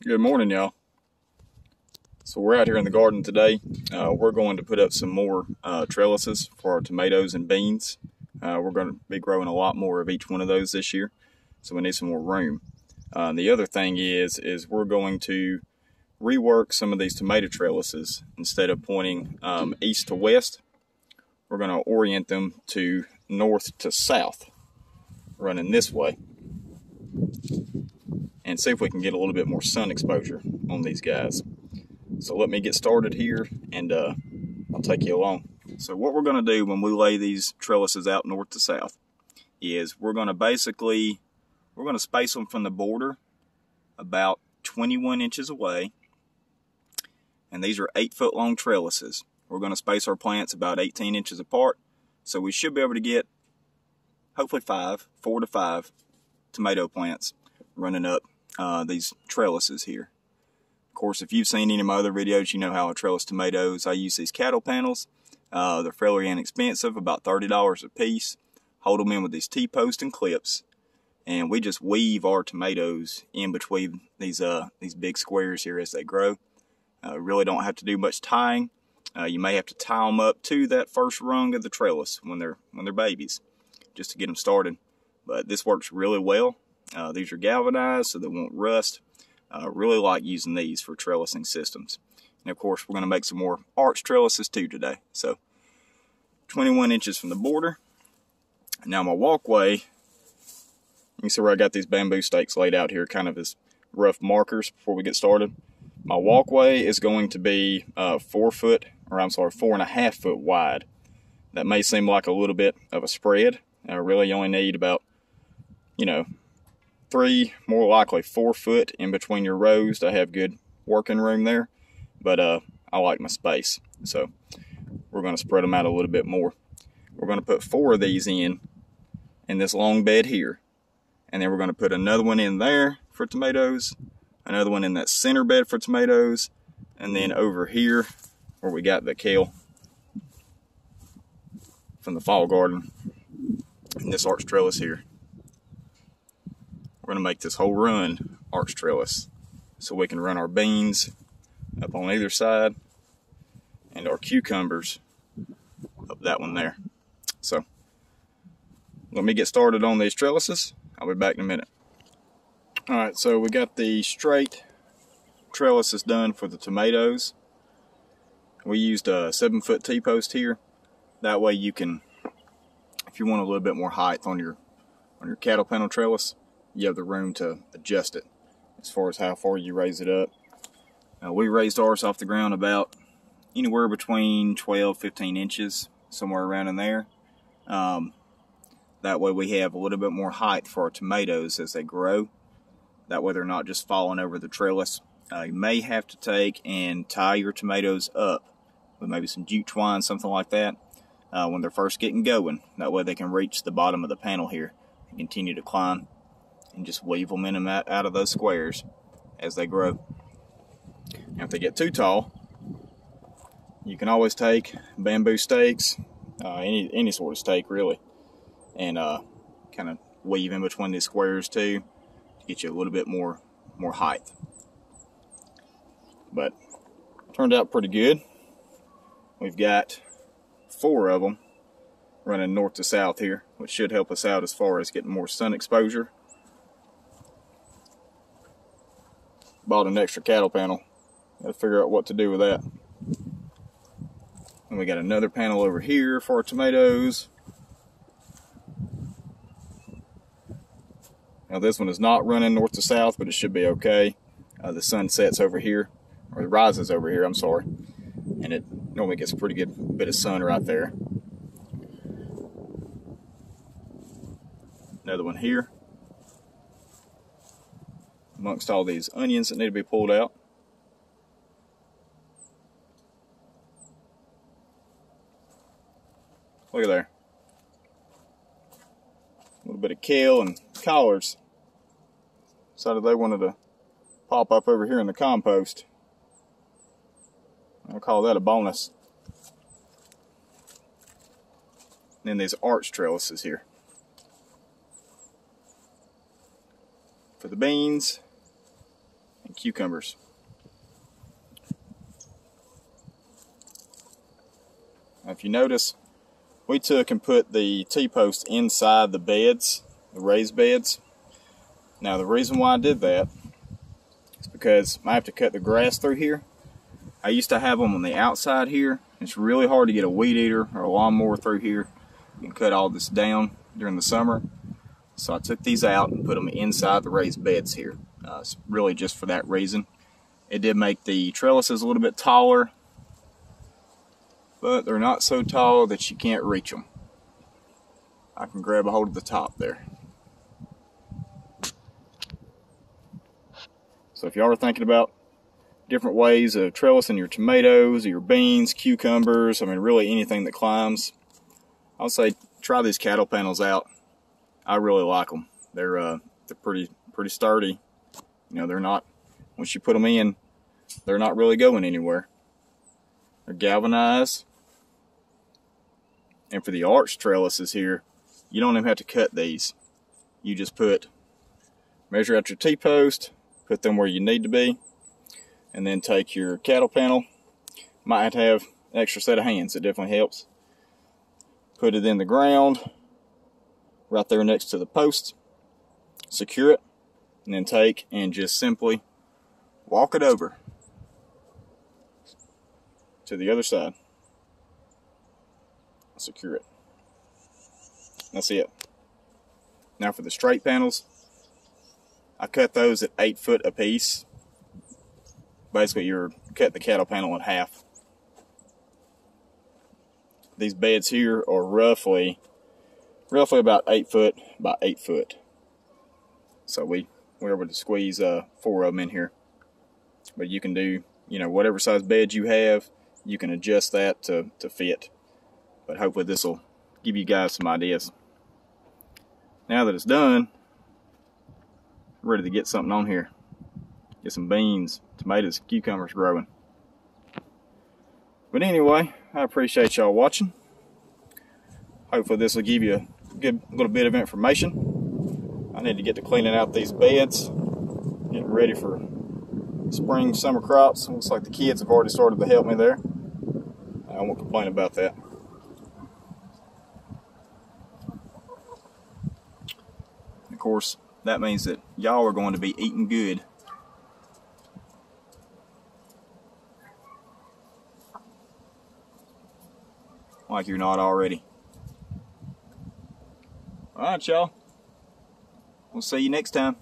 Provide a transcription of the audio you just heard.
Good morning, y'all. So we're out here in the garden today. We're going to put up some more trellises for our tomatoes and beans. We're going to be growing a lot more of each one of those this year, so we need some more room. The other thing is we're going to rework some of these tomato trellises. Instead of pointing east to west, we're going to orient them to north to south, running this way, and see if we can get a little bit more sun exposure on these guys. So let me get started here, and I'll take you along. So what we're going to do when we lay these trellises out north to south is we're going to space them from the border about 21 inches away. And these are 8-foot long trellises. We're going to space our plants about 18 inches apart. So we should be able to get hopefully 4 to 5 tomato plants running up these trellises here. Of course, if you've seen any of my other videos, you know how I trellis tomatoes. I use these cattle panels. They're fairly inexpensive, about $30 a piece. Hold them in with these T-posts and clips, and we just weave our tomatoes in between these big squares here as they grow. Really don't have to do much tying. You may have to tie them up to that first rung of the trellis when they're babies, just to get them started. But this works really well. These are galvanized, so they won't rust. Really like using these for trellising systems. And of course, we're going to make some more arch trellises too today. So 21 inches from the border. Now my walkway, you can see where I got these bamboo stakes laid out here, kind of as rough markers before we get started. My walkway is going to be 4.5 foot wide. That may seem like a little bit of a spread. Really, you only need about, 3, more likely 4 foot in between your rows to have good working room there. But I like my space, so we're going to spread them out a little bit more. We're going to put 4 of these in this long bed here, and then we're going to put another one in there for tomatoes, another one in that center bed for tomatoes, and then over here where we got the kale from the fall garden in this arch trellis here. We're going to make this whole run arch trellis so we can run our beans up on either side and our cucumbers up that one there. So let me get started on these trellises. I'll be back in a minute. Alright, so we got the straight trellises done for the tomatoes. We used a 7-foot T-post here. That way you can, if you want a little bit more height on your cattle panel trellis, you have the room to adjust it as far as how far you raise it up. We raised ours off the ground about anywhere between 12-15 inches, somewhere around in there. That way we have a little bit more height for our tomatoes as they grow. That way they're not just falling over the trellis. You may have to take and tie your tomatoes up with maybe some jute twine, something like that, when they're first getting going. That way they can reach the bottom of the panel here and continue to climb, and just weave them in and out of those squares as they grow. Now if they get too tall, you can always take bamboo stakes, any sort of stake really, and kind of weave in between these squares too to get you a little bit more height. But turned out pretty good. We've got 4 of them running north to south here, which should help us out as far as getting more sun exposure. Bought an extra cattle panel. Got to figure out what to do with that. And we got another panel over here for our tomatoes. Now this one is not running north to south, but it should be okay. The sun sets over here, or it rises over here, I'm sorry. And it normally gets a pretty good bit of sun right there. Another one here. Amongst all these onions that need to be pulled out. Look at there. A little bit of kale and collards. Decided they wanted to pop up over here in the compost. I'll call that a bonus. And then these arch trellises here. For the beans, cucumbers. Now, if you notice, we took and put the T-post inside the beds, the raised beds. Now the reason why I did that is because I have to cut the grass through here. I used to have them on the outside here. It's really hard to get a weed eater or a lawnmower through here and cut all this down during the summer. So I took these out and put them inside the raised beds here. It's really just for that reason. It did make the trellises a little bit taller, but they're not so tall that you can't reach them. I can grab a hold of the top there. So if y'all are thinking about different ways of trellising your tomatoes, or your beans, cucumbers, I mean really anything that climbs, I'll say try these cattle panels out. I really like them. They're pretty sturdy. You know, they're not, once you put them in, they're not really going anywhere. They're galvanized. And for the arch trellises here, you don't even have to cut these. You just measure out your T-post, put them where you need to be, and then take your cattle panel. Might have to have an extra set of hands, it definitely helps. Put it in the ground, right there next to the post, secure it, and then take and just simply walk it over to the other side. Secure it. That's it. Now for the straight panels, I cut those at 8 foot a piece. Basically you're cutting the cattle panel in half. These beds here are roughly about 8 foot by 8 foot. So we're able to squeeze 4 of them in here. But you can do, you know, whatever size bed you have, you can adjust that to fit. But hopefully this will give you guys some ideas. Now that it's done, I'm ready to get something on here. Get some beans, tomatoes, cucumbers growing. But anyway, I appreciate y'all watching. Hopefully this will give you a good little bit of information. I need to get to cleaning out these beds, getting ready for spring, summer crops. Looks like the kids have already started to help me there. I won't complain about that. Of course, that means that y'all are going to be eating good. Like you're not already. Alright, y'all. We'll see you next time.